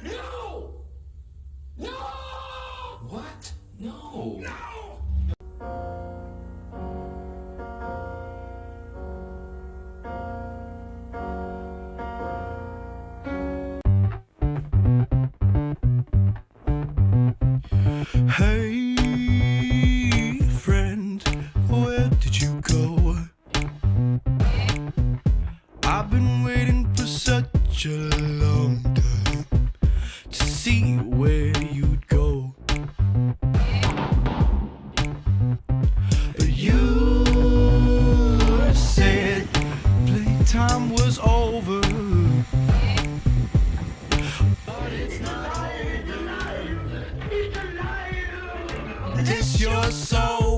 No! No! What? No. No! Hey, friend, where did you go? I've been waiting for such a long time to see where you'd go. But you said playtime was over. But it's not. It's your soul.